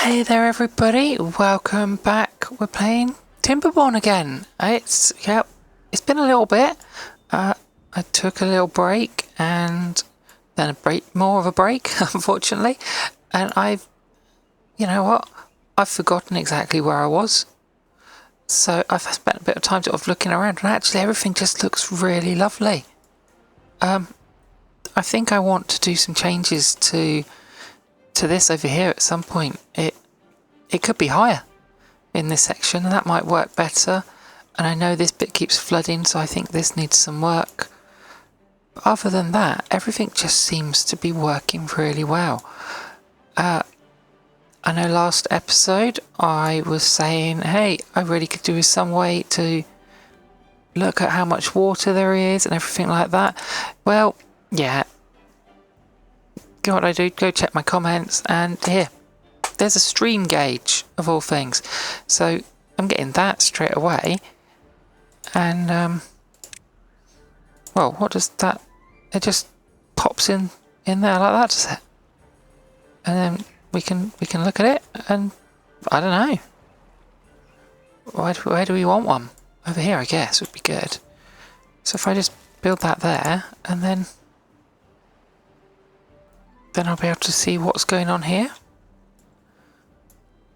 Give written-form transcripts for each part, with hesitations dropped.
Hey there everybody, welcome back. We're playing Timberborn again. It's been a little bit. I took a little break and then more of a break, unfortunately. And I've forgotten exactly where I was. So I've spent a bit of time sort of looking around, and actually everything just looks really lovely. I think I want to do some changes to this over here at some point. It could be higher in this section, and that might work better. And I know this bit keeps flooding, so I think this needs some work. But other than that, everything just seems to be working really well. I know last episode I was saying, hey, I really could do with some way to look at how much water there is and everything like that. Well, yeah. You know what I do? Go check my comments, and here, there's a stream gauge of all things. So I'm getting that straight away. And well, what does that? It just pops in there like that, does it? And then we can look at it, and I don't know. Where do we want one? Over here, I guess, would be good. So if I just build that there, and then I'll be able to see what's going on here.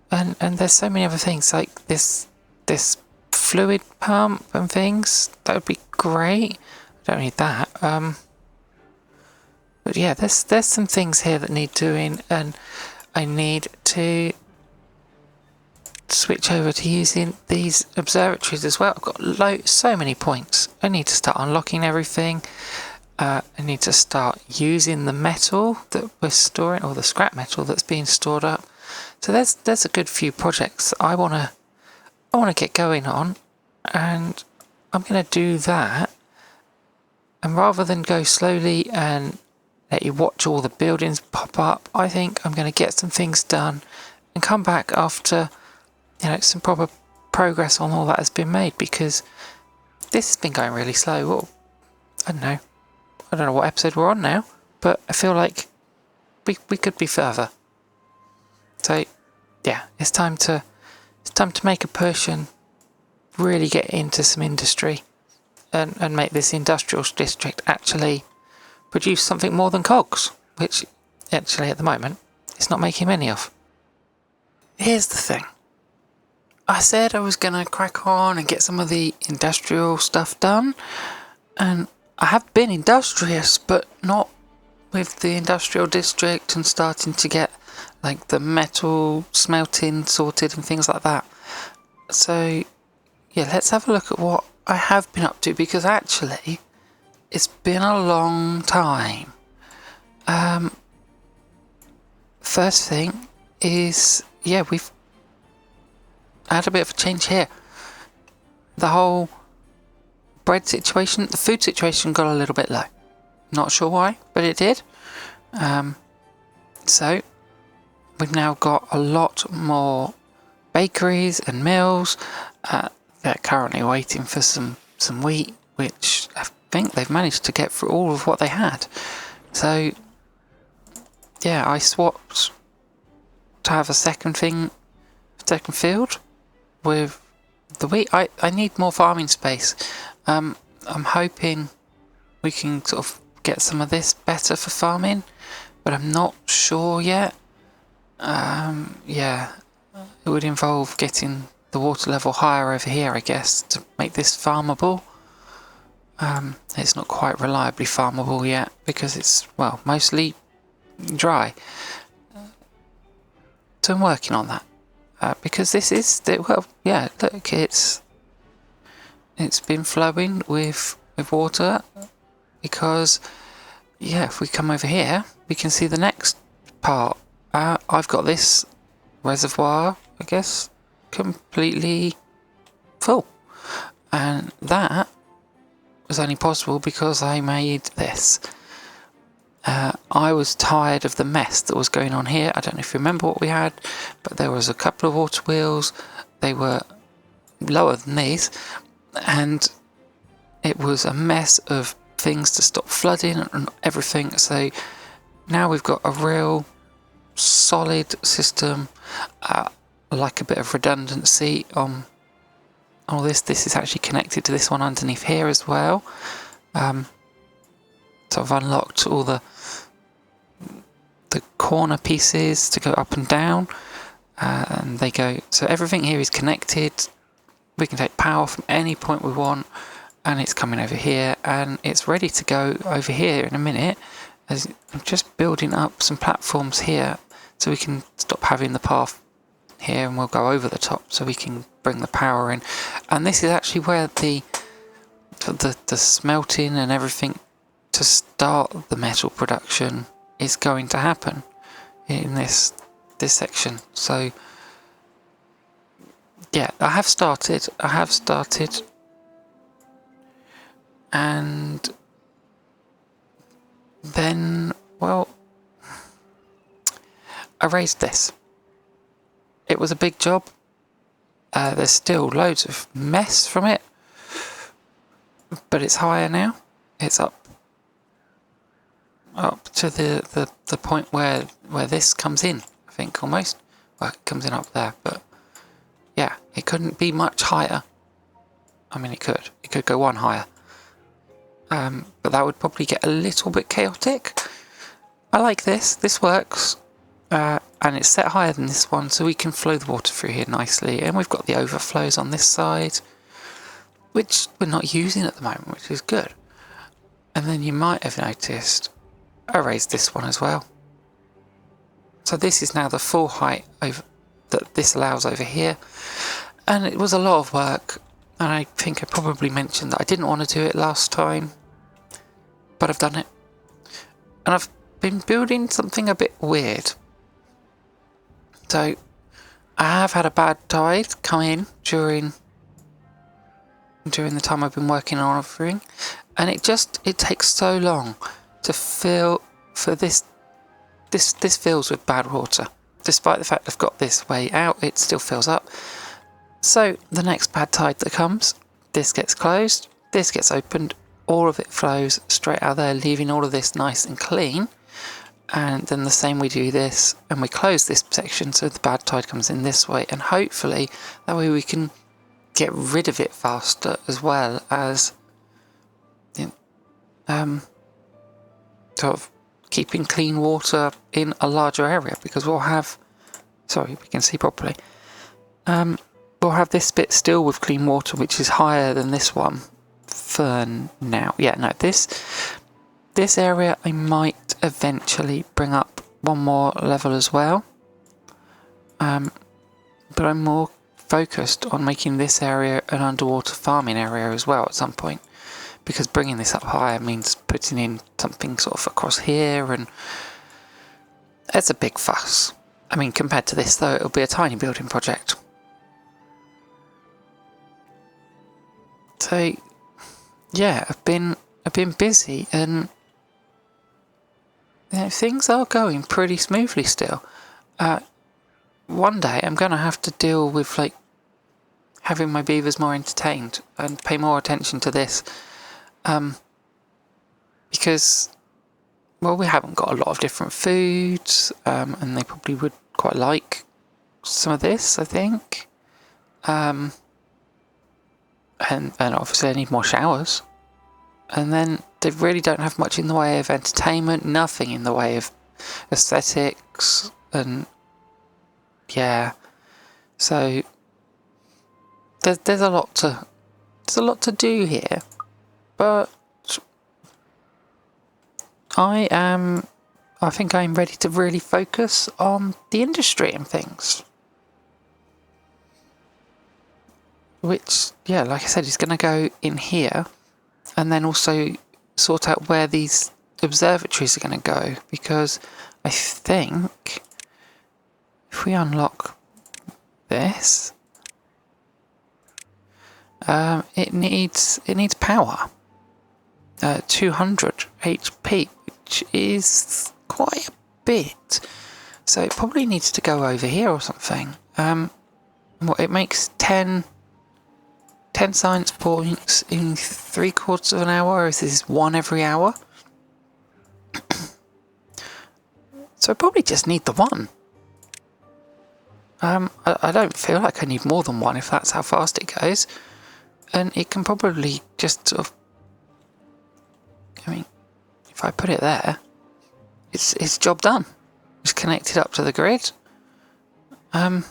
And there's so many other things like this fluid pump and things. That would be great. I don't need that. But yeah, there's some things here that need doing, and I need to switch over to using these observatories as well. I've got so many points. I need to start unlocking everything. I need to start using the metal that we're storing, or the scrap metal that's being stored up. So there's a good few projects I wanna get going on, and I'm gonna do that. And rather than go slowly and let you watch all the buildings pop up, I think I'm gonna get some things done and come back after some proper progress on all that has been made, because this has been going really slow. Well, I don't know what episode we're on now, but I feel like we could be further. So yeah, it's time to make a push and really get into some industry and make this industrial district actually produce something more than cogs, which actually at the moment it's not making many of. Here's the thing. I said I was gonna crack on and get some of the industrial stuff done, and I have been industrious, but not with the industrial district and starting to get like the metal smelting sorted and things like that. So yeah, let's have a look at what I have been up to, because actually it's been a long time. First thing is, yeah, we've had a bit of a change here. The whole bread situation, the food situation got a little bit low. Not sure why, but it did. So we've now got a lot more bakeries and mills. They're currently waiting for some wheat, which I think they've managed to get through all of what they had. So yeah, I swapped to have a second field with the wheat. I need more farming space. I'm hoping we can sort of get some of this better for farming, but I'm not sure yet. Yeah, it would involve getting the water level higher over here, I guess, to make this farmable. It's not quite reliably farmable yet because it's, well, mostly dry. So I'm working on that. Because this is, well, yeah, look, it's been flowing with water, because yeah, if we come over here we can see the next part. I've got this reservoir, I guess, completely full, and that was only possible because I made this. I was tired of the mess that was going on here. I don't know if you remember what we had, but there was a couple of water wheels. They were lower than these, and it was a mess of things to stop flooding and everything. So now we've got a real solid system. like a bit of redundancy on all this. This is actually connected to this one underneath here as well. So I've unlocked all the corner pieces to go up and down, and they go, so everything here is connected. We can take power from any point we want, and it's coming over here, and it's ready to go over here in a minute. As I'm just building up some platforms here so we can stop having the path here, and we'll go over the top so we can bring the power in. And this is actually where the smelting and everything to start the metal production is going to happen in this section. So yeah, I have started, and then, well, I raised this. It was a big job. There's still loads of mess from it, but it's higher now. It's up to the point where this comes in, I think, almost. Well, it comes in up there, but yeah, it couldn't be much higher. I mean, it could go one higher, but that would probably get a little bit chaotic. I like this works, and it's set higher than this one, so we can flow the water through here nicely, and we've got the overflows on this side, which we're not using at the moment, which is good. And then you might have noticed I raised this one as well. So this is now the full height over that this allows over here, and it was a lot of work, and I think I probably mentioned that I didn't want to do it last time, but I've done it, and I've been building something a bit weird. So I have had a bad tide come in during the time I've been working on offering, and it takes so long to fill for this fills with bad water. Despite the fact I've got this way out, it still fills up. So the next bad tide that comes, this gets closed, this gets opened, all of it flows straight out there, leaving all of this nice and clean. And then the same, we do this and we close this section so the bad tide comes in this way, and hopefully that way we can get rid of it faster, as well as sort of keeping clean water in a larger area, because we'll have, sorry, we can see properly, we'll have this bit still with clean water, which is higher than this one for now. Yeah, no, this area I might eventually bring up one more level as well, but I'm more focused on making this area an underwater farming area as well at some point, because bringing this up higher means putting in something sort of across here, and it's a big fuss. I mean, compared to this though, it'll be a tiny building project. So yeah, I've been busy, and you know, things are going pretty smoothly still. One day I'm gonna have to deal with like having my beavers more entertained and pay more attention to this, because, well, we haven't got a lot of different foods, and they probably would quite like some of this, I think, and obviously I need more showers, and then they really don't have much in the way of entertainment, nothing in the way of aesthetics, and yeah, so there's a lot to do here, but I think I'm ready to really focus on the industry and things, which, yeah, like I said, is going to go in here, and then also sort out where these observatories are going to go, because I think if we unlock this, it needs power, 200 HP, which is quite a bit, so it probably needs to go over here or something. It makes 10 science points in 3/4 of an hour, or is this one every hour? So I probably just need the one. I don't feel like I need more than one if that's how fast it goes. And it can probably just sort of, I mean, if I put it there, it's job done. It's connected up to the grid. Only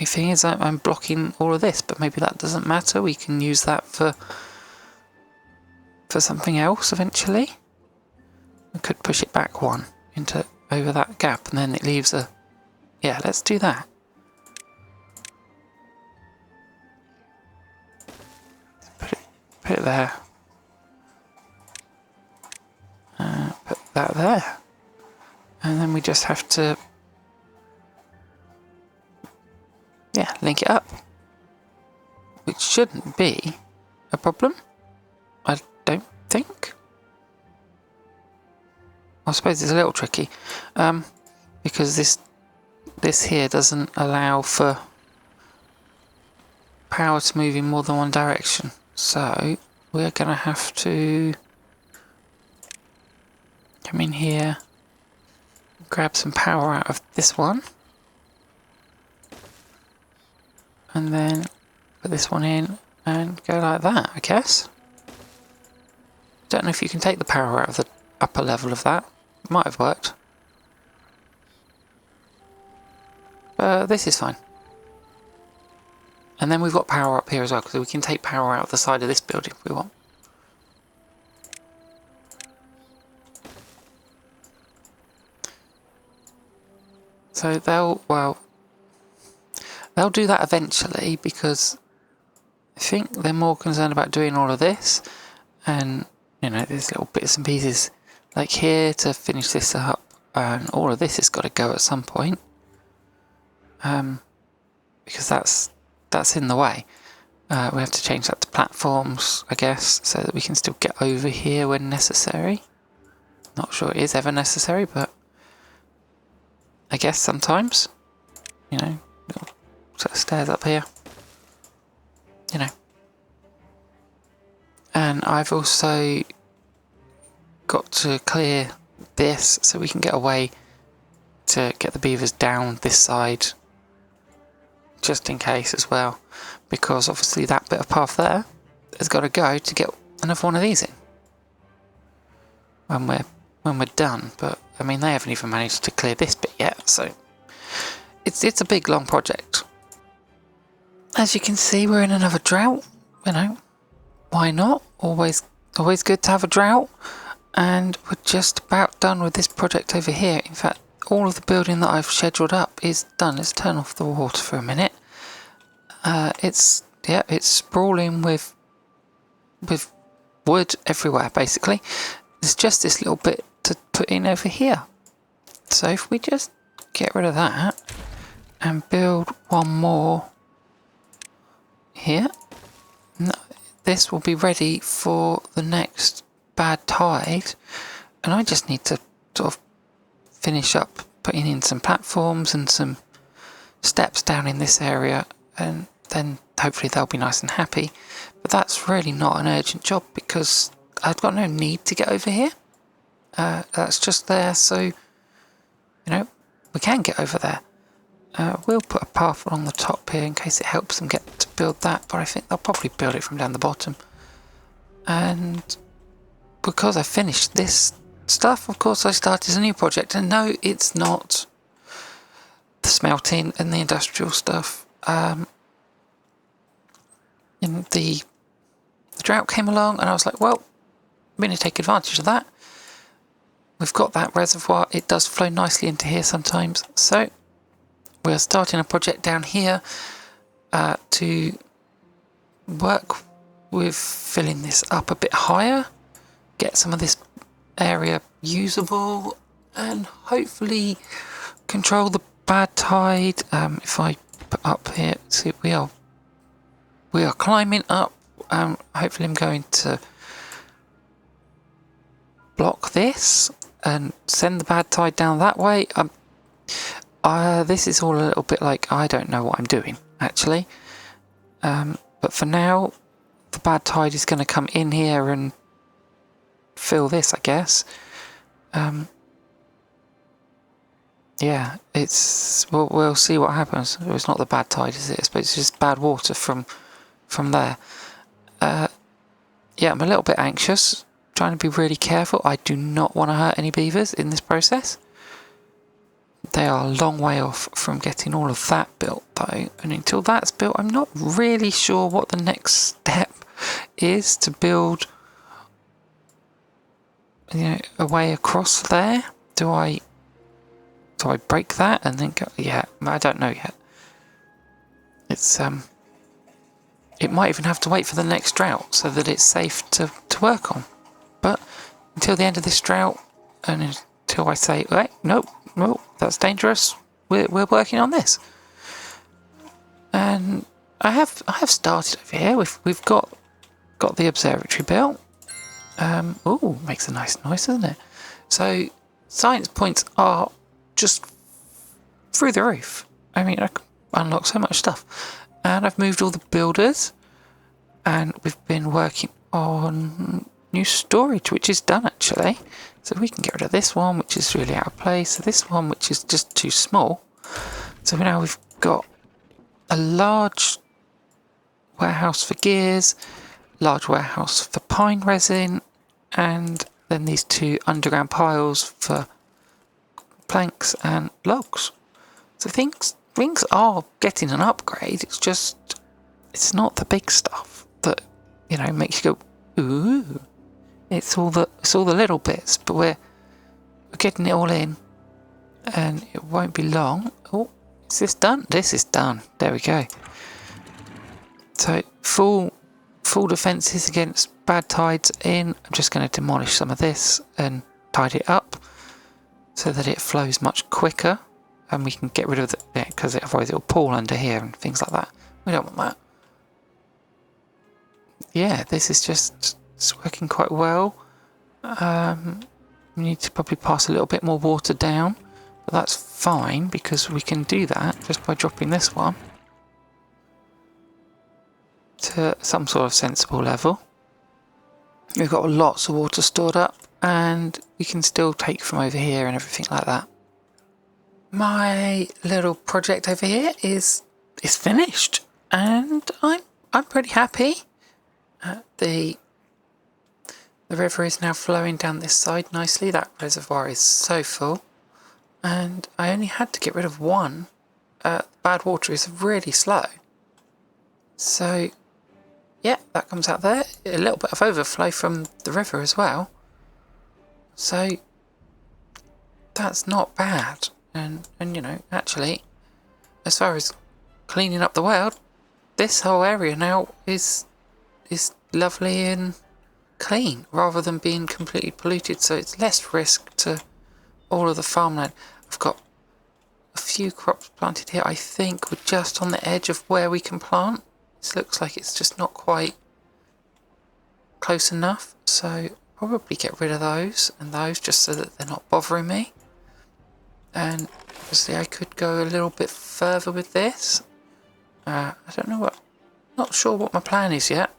thing is I'm blocking all of this, but maybe that doesn't matter. We can use that for something else eventually. I could push it back one into over that gap, and then it leaves a... Yeah, let's do that. Put it there. Put that there. And then we just have to... Yeah, link it up. Which shouldn't be a problem. I don't think. I suppose it's a little tricky. Because this here doesn't allow for power to move in more than one direction. So we're going to have to come in here, grab some power out of this one, and then put this one in and go like that, I guess. Don't know if you can take the power out of the upper level of that. Might have worked. This is fine. And then we've got power up here as well, because we can take power out of the side of this building if we want. So they'll do that eventually, because I think they're more concerned about doing all of this, and you know, there's little bits and pieces like here to finish this up, and all of this has got to go at some point, because that's in the way. We have to change that to platforms, I guess, so that we can still get over here when necessary. Not sure it is ever necessary, but I guess sometimes, you know, little set of stairs up here, you know. And I've also got to clear this so we can get away to get the beavers down this side, just in case as well, because obviously that bit of path there has got to go to get another one of these in when we're done. But I mean, they haven't even managed to clear this bit yet, so it's a big long project. As you can see, we're in another drought. You know, why not? Always good to have a drought. And we're just about done with this project over here. In fact, all of the building that I've scheduled up is done. Let's turn off the water for a minute. It's sprawling with wood everywhere, basically. There's just this little bit to put in over here. So if we just get rid of that and build one more here, this will be ready for the next bad tide, and I just need to sort of finish up putting in some platforms and some steps down in this area, and then hopefully they'll be nice and happy. But that's really not an urgent job because I've got no need to get over here. That's just there, so you know, we can get over there. We'll put a path along the top here in case it helps them get to build that, but I think they'll probably build it from down the bottom. And because I finished this stuff, of course I started a new project, and no, it's not the smelting and the industrial stuff. And the drought came along, and I was like, well, I'm going to take advantage of that. We've got that reservoir, it does flow nicely into here sometimes, so we're starting a project down here to work with filling this up a bit higher, get some of this area usable, and hopefully control the bad tide. If I put up here, see, we are climbing up. Hopefully I'm going to block this and send the bad tide down that way. This is all a little bit like, I don't know what I'm doing, actually. But for now, the bad tide is going to come in here and fill this, I guess. Yeah, yeah, we'll see what happens. It's not the bad tide, is it? I suppose it's just bad water from there. Yeah, I'm a little bit anxious, trying to be really careful. I do not want to hurt any beavers in this process. They are a long way off from getting all of that built though, and until that's built I'm not really sure what the next step is to build, a way across there. Do I break that and then go? Yeah, I don't know yet. It's it might even have to wait for the next drought so that it's safe to work on. But until the end of this drought, and until I say, hey, no, that's dangerous, we're working on this. And I have started over here. We've got the observatory built. Ooh, makes a nice noise, doesn't it? So science points are just through the roof. I mean, I can unlock so much stuff. And I've moved all the builders, and we've been working on new storage, which is done actually. So we can get rid of this one, which is really out of place. So this one, which is just too small. So now we've got a large warehouse for gears, large warehouse for pine resin, and then these two underground piles for planks and logs. So things are getting an upgrade. It's not the big stuff that makes you go ooh. It's all the little bits, but we're getting it all in, and it won't be long. Oh, is this done? This is done. There we go. So full defences against bad tides in. I'm just going to demolish some of this and tidy it up so that it flows much quicker, and we can get rid of it because otherwise it'll pool under here and things like that. We don't want that. Yeah, this is it's working quite well. We need to probably pass a little bit more water down, but that's fine because we can do that just by dropping this one to some sort of sensible level. We've got lots of water stored up, and we can still take from over here and everything like that. My little project over here is finished, and I'm pretty happy. The river is now flowing down this side nicely. That reservoir is so full, and I only had to get rid of one. Bad water is really slow, so yeah, that comes out there. A little bit of overflow from the river as well, so that's not bad. And actually, as far as cleaning up the world, this whole area now is lovely and clean rather than being completely polluted, so it's less risk to all of the farmland. I've got a few crops planted here. I think we're just on the edge of where we can plant. This looks like it's just not quite close enough, so probably get rid of those and those just so that they're not bothering me. And obviously I could go a little bit further with this. I don't know not sure what my plan is yet.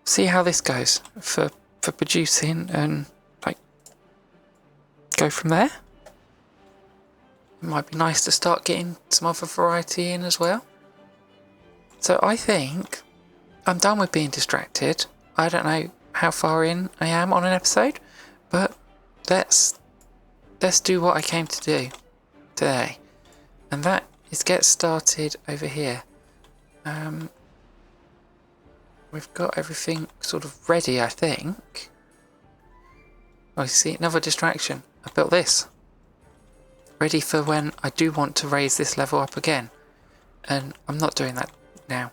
See how this goes for producing, and go from there. It might be nice to start getting some other variety in as well. So I think I'm done with being distracted. I don't know how far in I am on an episode, but let's do what I came to do today, and that is get started over here. We've got everything sort of ready, I think. Oh, see, another distraction. I built this. Ready for when I do want to raise this level up again. And I'm not doing that now,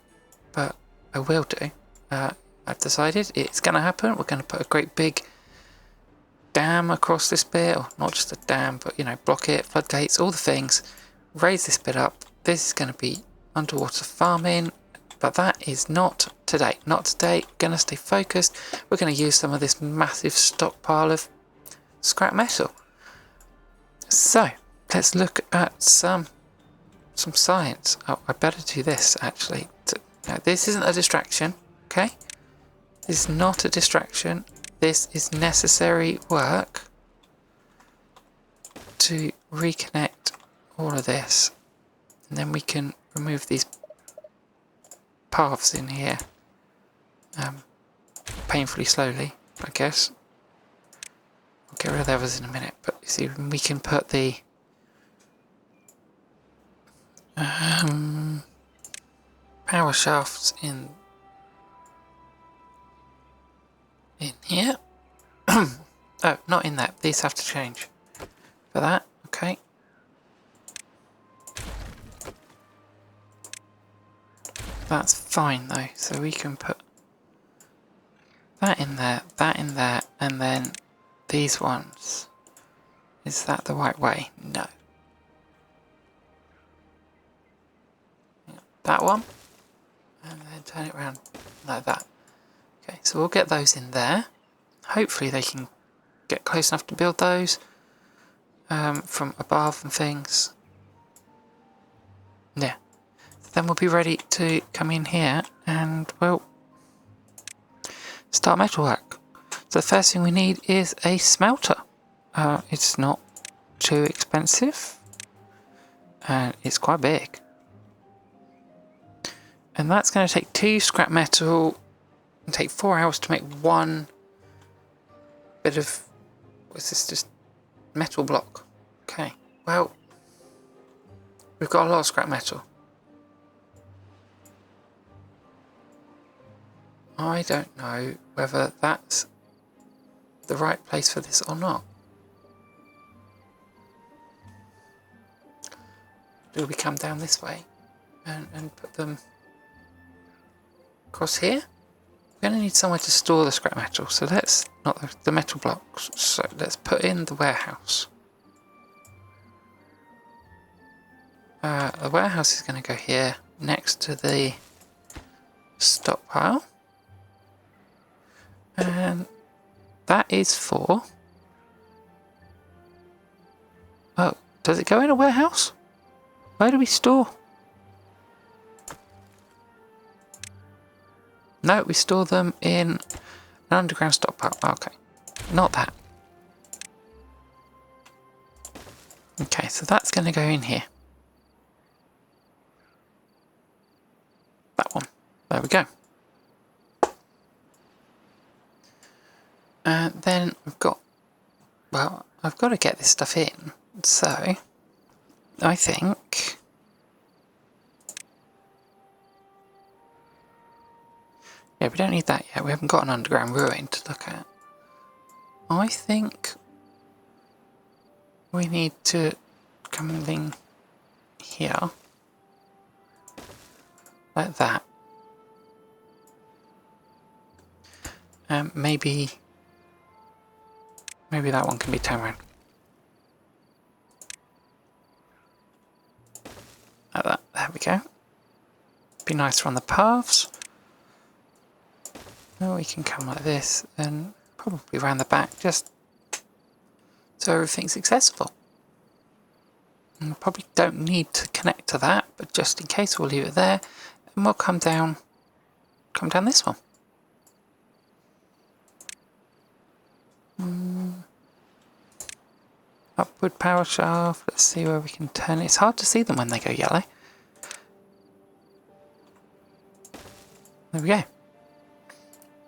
but I will do. I've decided it's going to happen. We're going to put a great big dam across this bit, or not just a dam, but block it, floodgates, all the things. Raise this bit up. This is going to be underwater farming. But that is not today. Not today. Gonna stay focused. We're gonna use some of this massive stockpile of scrap metal. So let's look at some science. Oh, I better do this actually. Now, this isn't a distraction, okay? This is not a distraction. This is necessary work. to reconnect all of this, and then we can remove these paths in here painfully slowly, I guess. I'll get rid of the others in a minute, but you see, we can put the power shafts in here. Oh, not in that. These have to change for that. Okay. That's fine though. So we can put that in there, and then these ones. Is that the right way? No. That one. And then turn it around like that. Okay, so we'll get those in there. Hopefully they can get close enough to build those from above and things. Yeah. Then we'll be ready to come in here and, well, start metalwork. So the first thing we need is a smelter. It's not too expensive and it's quite big. And that's going to take 2 scrap metal and take 4 hours to make 1 bit of, what's this, just metal block. Okay, well, we've got a lot of scrap metal. I don't know whether that's the right place for this or not. Do we come down this way and put them across here? We're going to need somewhere to store the scrap metal, so let's, not the metal blocks, so let's put in the warehouse. The warehouse is going to go here next to the stockpile. And that is for... Oh, does it go in a warehouse? Where do we store? No, we store them in an underground stockpile. Okay, not that. Okay, so that's going to go in here. That one. There we go. And then we've got, well, I've got to get this stuff in. So, I think... Yeah, we don't need that yet. We haven't got an underground ruin to look at. I think we need to come in here. Like that. Maybe that one can be turned around. Like that. There we go. Be nicer on the paths. Now we can come like this and probably around the back just so everything's accessible. And we probably don't need to connect to that, but just in case we'll leave it there and we'll come down this one. Upward power shaft, let's see where we can turn it. It's hard to see them when they go yellow. There we go.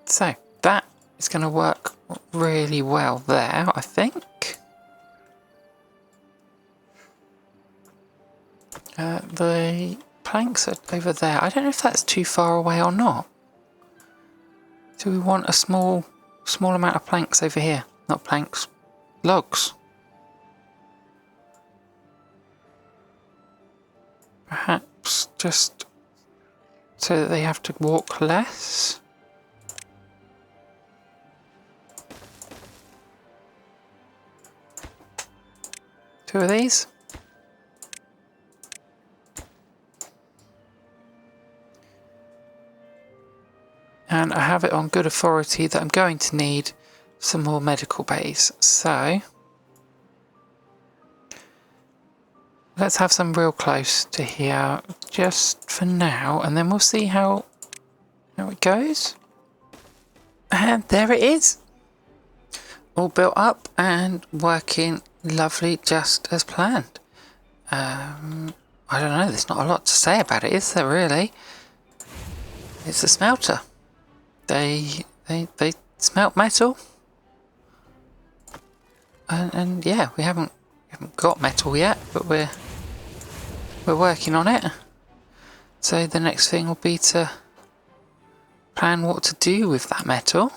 So, that is going to work really well there, I think. The planks are over there. I don't know if that's too far away or not. Do we want a small amount of planks over here? Not planks, logs. Perhaps just so that they have to walk less. Two of these. And I have it on good authority that I'm going to need some more medical bays. So let's have some real close to here just for now, and then we'll see how it goes. And there it is. All built up and working lovely, just as planned. I don't know, there's not a lot to say about it, is there really? It's a smelter. They smelt metal. And yeah, we haven't got metal yet, but we're working on it. So the next thing will be to plan what to do with that metal.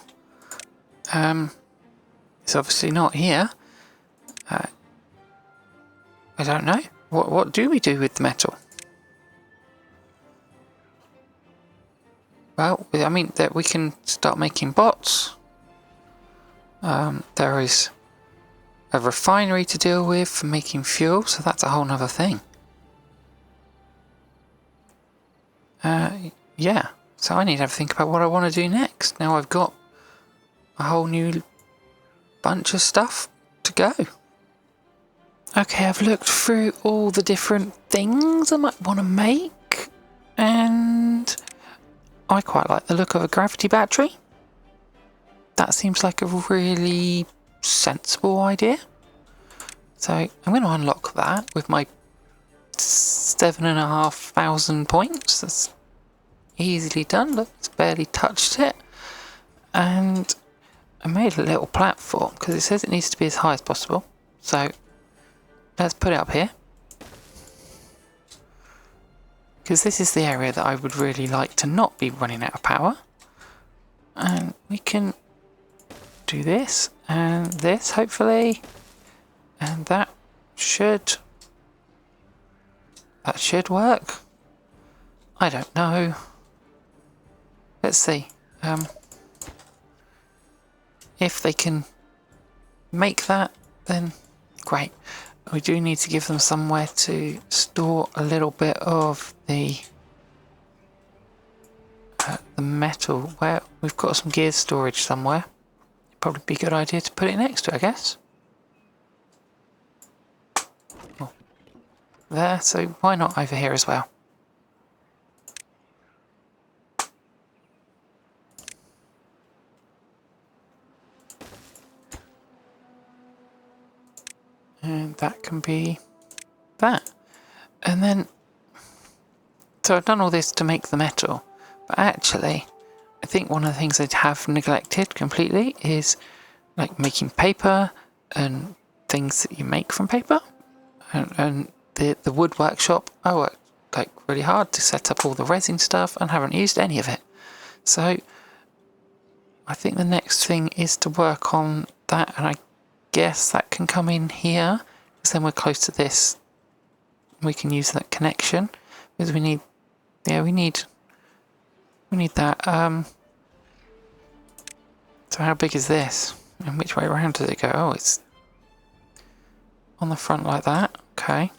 It's obviously not here. I don't know. What do we do with the metal? Well, I mean, that we can start making bots. There is a refinery to deal with for making fuel, so that's a whole nother thing. Yeah, so I need to have a think about what I want to do next. Now I've got a whole new bunch of stuff to go. Okay, I've looked through all the different things I might want to make, and I quite like the look of a gravity battery. That seems like a really sensible idea. So I'm going to unlock that with my 7,500 points. That's easily done. Look, it's barely touched it. And I made a little platform because it says it needs to be as high as possible. So let's put it up here. Because this is the area that I would really like to not be running out of power. And we can do this and this, hopefully. And that should work. I don't know. Let's see. If they can make that, then great. We do need to give them somewhere to store a little bit of the metal. Where we've got some gear storage somewhere. It'd probably be a good idea to put it next to it, I guess. Oh, there, so why not over here as well? And that can be that. And then, so I've done all this to make the metal, but actually, I think one of the things I have neglected completely is like making paper and things that you make from paper. And the wood workshop, I worked like really hard to set up all the resin stuff and haven't used any of it. So I think the next thing is to work on that, and I guess that can come in here because then we're close to this. We can use that connection because we need that. So how big is this? And which way around does it go? Oh, it's on the front like that. Okay.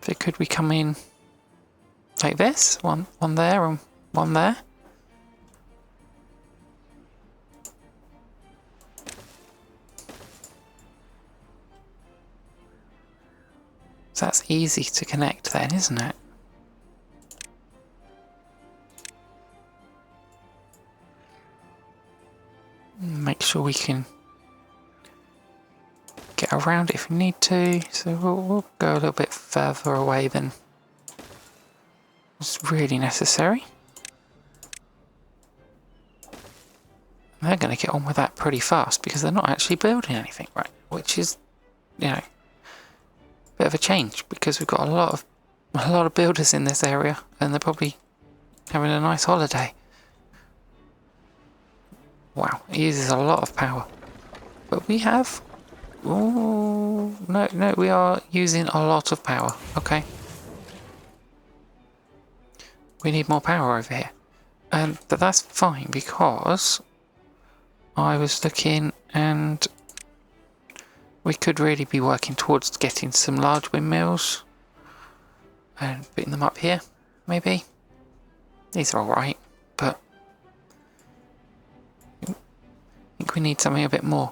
So could we come in like this? One there and one there. So that's easy to connect then, isn't it? Make sure we can get around it if we need to. So we'll go a little bit further away than was really necessary. And they're going to get on with that pretty fast because they're not actually building anything, right? Which is, you know, bit of a change because we've got a lot of builders in this area and they're probably having a nice holiday. Wow, it uses a lot of power. But we have... Oh, no, we are using a lot of power. Okay. We need more power over here. But that's fine because I was looking and we could really be working towards getting some large windmills and putting them up here, maybe. These are alright, but I think we need something a bit more.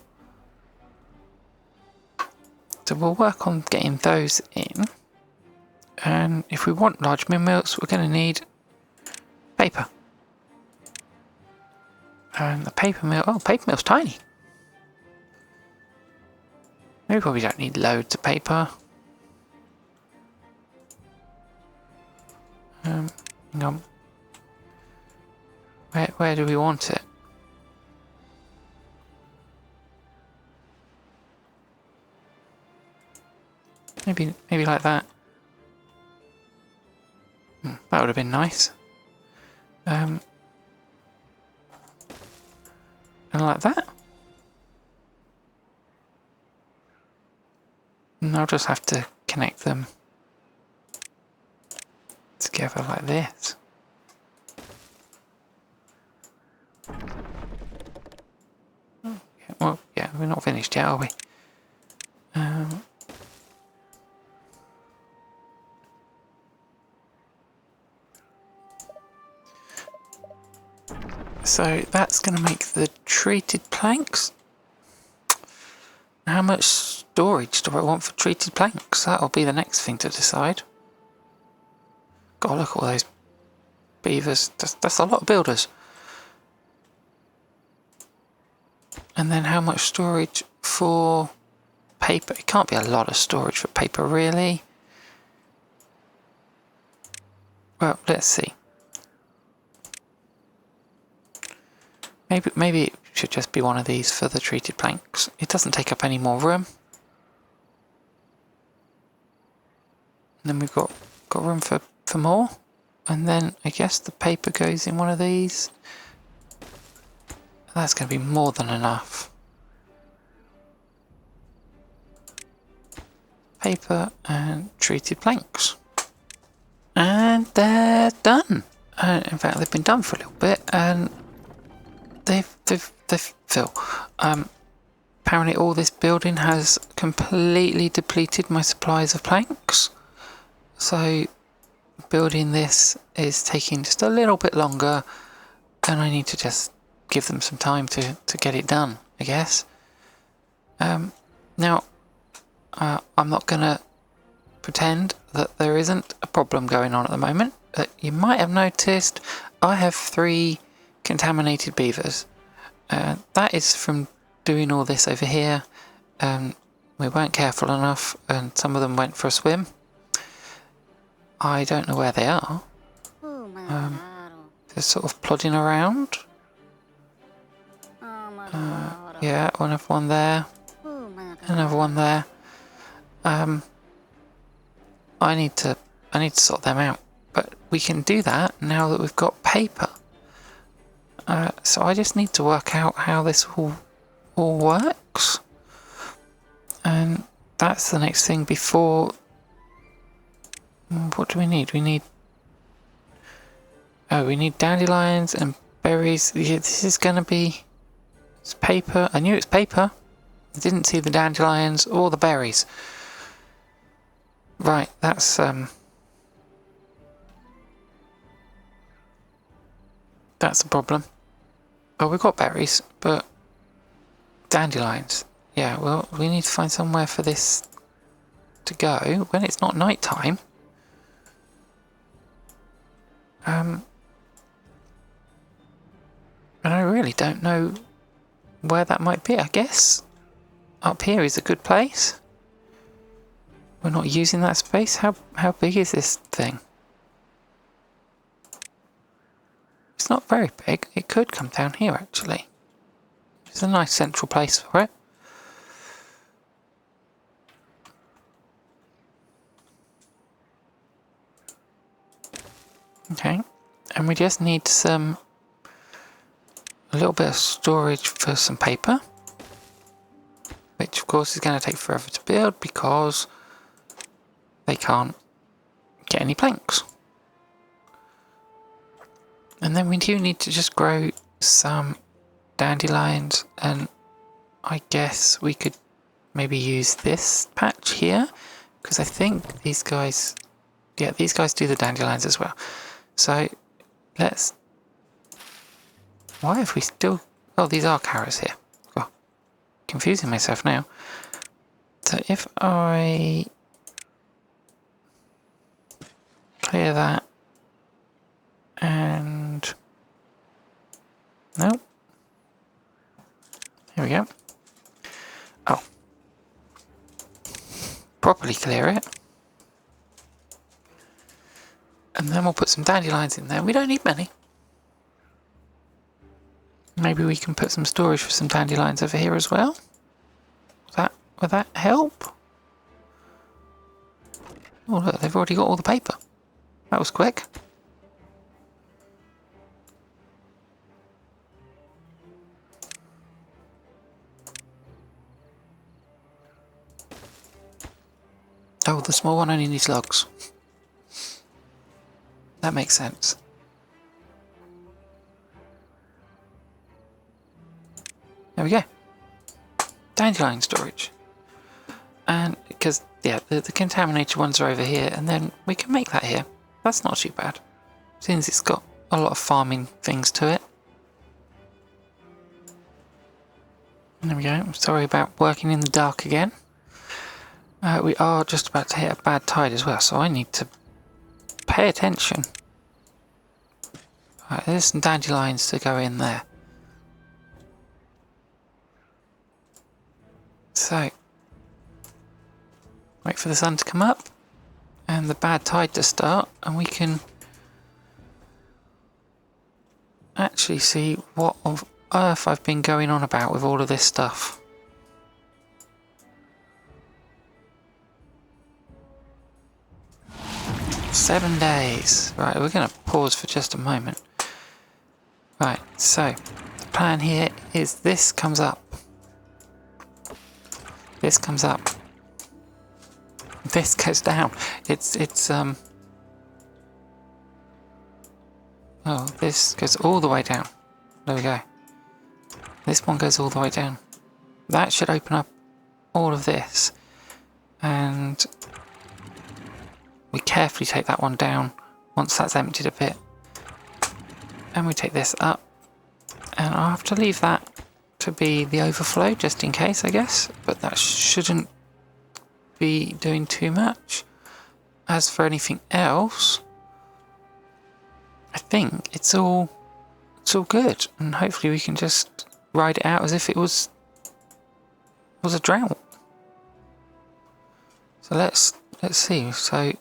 So we'll work on getting those in. And if we want large windmills, we're going to need paper. The paper mill. Oh, paper mill's tiny. We probably don't need loads of paper. Hang on. Where do we want it? Maybe like that. That would have been nice. And like that. And I'll just have to connect them together like this. Oh, yeah, well, yeah, we're not finished yet, are we? So that's going to make the treated planks. How much storage do I want for treated planks? That'll be the next thing to decide. God, look at all those beavers. That's a lot of builders. And then how much storage for paper? It can't be a lot of storage for paper, really. Well, let's see. Maybe it should just be one of these for the treated planks. It doesn't take up any more room. And then we've got room for more. And then I guess the paper goes in one of these. That's going to be more than enough. Paper and treated planks. And they're done. In fact, they've been done for a little bit, and they've filled. Apparently all this building has completely depleted my supplies of planks. So building this is taking just a little bit longer, and I need to just give them some time to get it done, I guess. Now, I'm not going to pretend that there isn't a problem going on at the moment. You might have noticed I have 3 contaminated beavers. That is from doing all this over here. We weren't careful enough, and some of them went for a swim. I don't know where they are. They're sort of plodding around. Yeah, one there. Another one there. I need to sort them out. But we can do that now that we've got paper. So I just need to work out how this all works. And that's the next thing before... What do we need? We need dandelions and berries. Yeah, this is going to be... It's paper. I knew it's paper. I didn't see the dandelions or the berries. Right, that's the problem. Well, we've got berries, but dandelions. Yeah, well, we need to find somewhere for this to go when it's not night time. And I really don't know where that might be. I guess up here is a good place. We're not using that space. How big is this thing? It's not very big. It could come down here, actually. It's a nice central place for it. Okay, and we just need a little bit of storage for some paper, which of course is going to take forever to build because they can't get any planks. And then we do need to just grow some dandelions, and I guess we could maybe use this patch here, because I think these guys, yeah, these guys do the dandelions as well. So let's... Why have we still... Oh, these are carrots here. Oh, confusing myself now. So if I clear that and... Nope. Here we go. Oh. Properly clear it. And then we'll put some dandelions in there. We don't need many. Maybe we can put some storage for some dandelions over here as well. Would that help? Oh look, they've already got all the paper. That was quick. Oh, the small one only needs logs. That makes sense. There we go. Dandelion storage. And because, yeah, the contaminated ones are over here, and then we can make that here. That's not too bad, since it's got a lot of farming things to it. And there we go. Sorry about working in the dark again. We are just about to hit a bad tide as well, so I need to pay attention. Right, there's some dandelions to go in there. So, wait for the sun to come up and the bad tide to start, and we can actually see what on earth I've been going on about with all of this stuff. "7 days. Right, we're going to pause for just a moment. Right, so the plan here is this comes up. This comes up. This goes down. Oh, this goes all the way down. There we go. This one goes all the way down. That should open up all of this. And we carefully take that one down once that's emptied a bit. And we take this up. And I'll have to leave that to be the overflow just in case, I guess. But that shouldn't be doing too much. As for anything else, I think it's all good, and hopefully we can just ride it out as if it was a drought. So let's see. So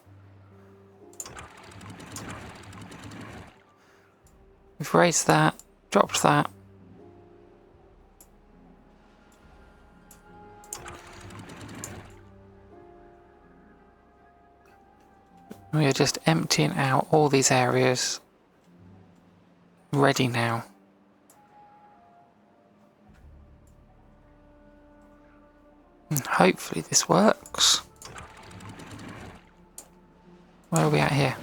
we've raised that, dropped that. We are just emptying out all these areas. Ready now. And hopefully this works. Where are we at here?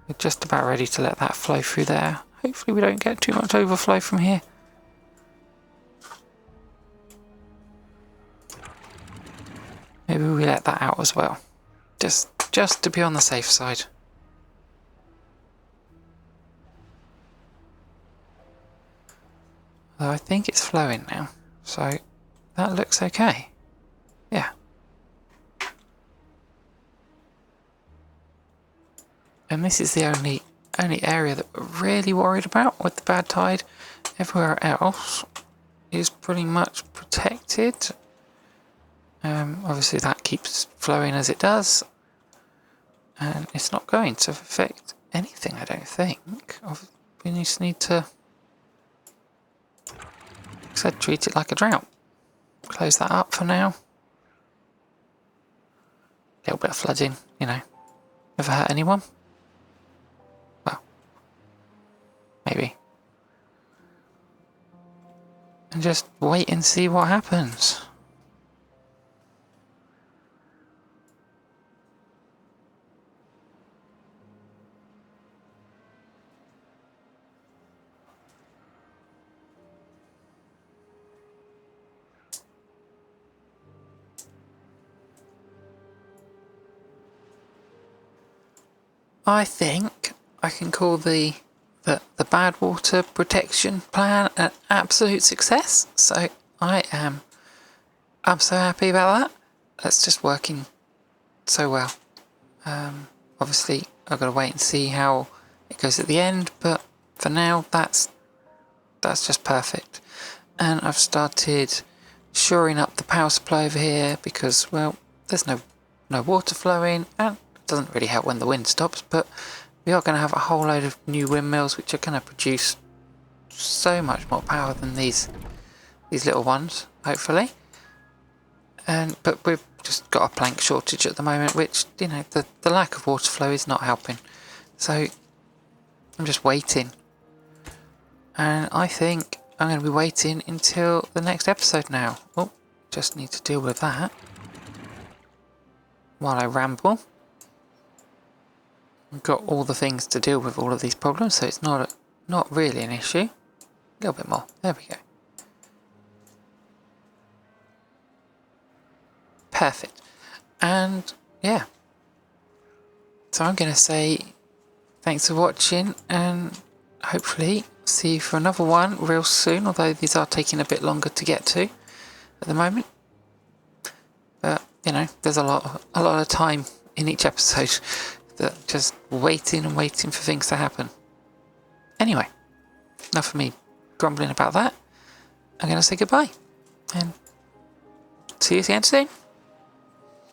We're just about ready to let that flow through there. Hopefully we don't get too much overflow from here. Maybe we let that out as well. Just to be on the safe side. Though I think it's flowing now, so that looks okay. Yeah. And this is the only area that we're really worried about with the bad tide. Everywhere else is pretty much protected. Obviously that keeps flowing as it does, and it's not going to affect anything, I don't think. We just need to, like I said, treat it like a drought. Close that up for now. A little bit of flooding, you know. Never hurt anyone? Well, maybe. And just wait and see what happens. I think I can call the badwater protection plan an absolute success. So I'm so happy about that. That's just working so well. Obviously I've got to wait and see how it goes at the end, but for now that's that's just perfect. And I've started shoring up the power supply over here because, well, there's no water flowing, and it doesn't really help when the wind stops, but we are going to have a whole load of new windmills which are going to produce so much more power than these little ones, hopefully. But we've just got a plank shortage at the moment, which, you know, the lack of water flow is not helping. So I'm just waiting. And I think I'm going to be waiting until the next episode now. Oh, just need to deal with that while I ramble. I've got all the things to deal with all of these problems, so it's not really an issue. A little bit more. There we go. Perfect. And yeah. So I'm going to say thanks for watching, and hopefully see you for another one real soon, although these are taking a bit longer to get to at the moment. But, you know, there's a lot of time in each episode that just waiting and waiting for things to happen. Anyway, enough of me grumbling about that. I'm going to say goodbye and see you again soon.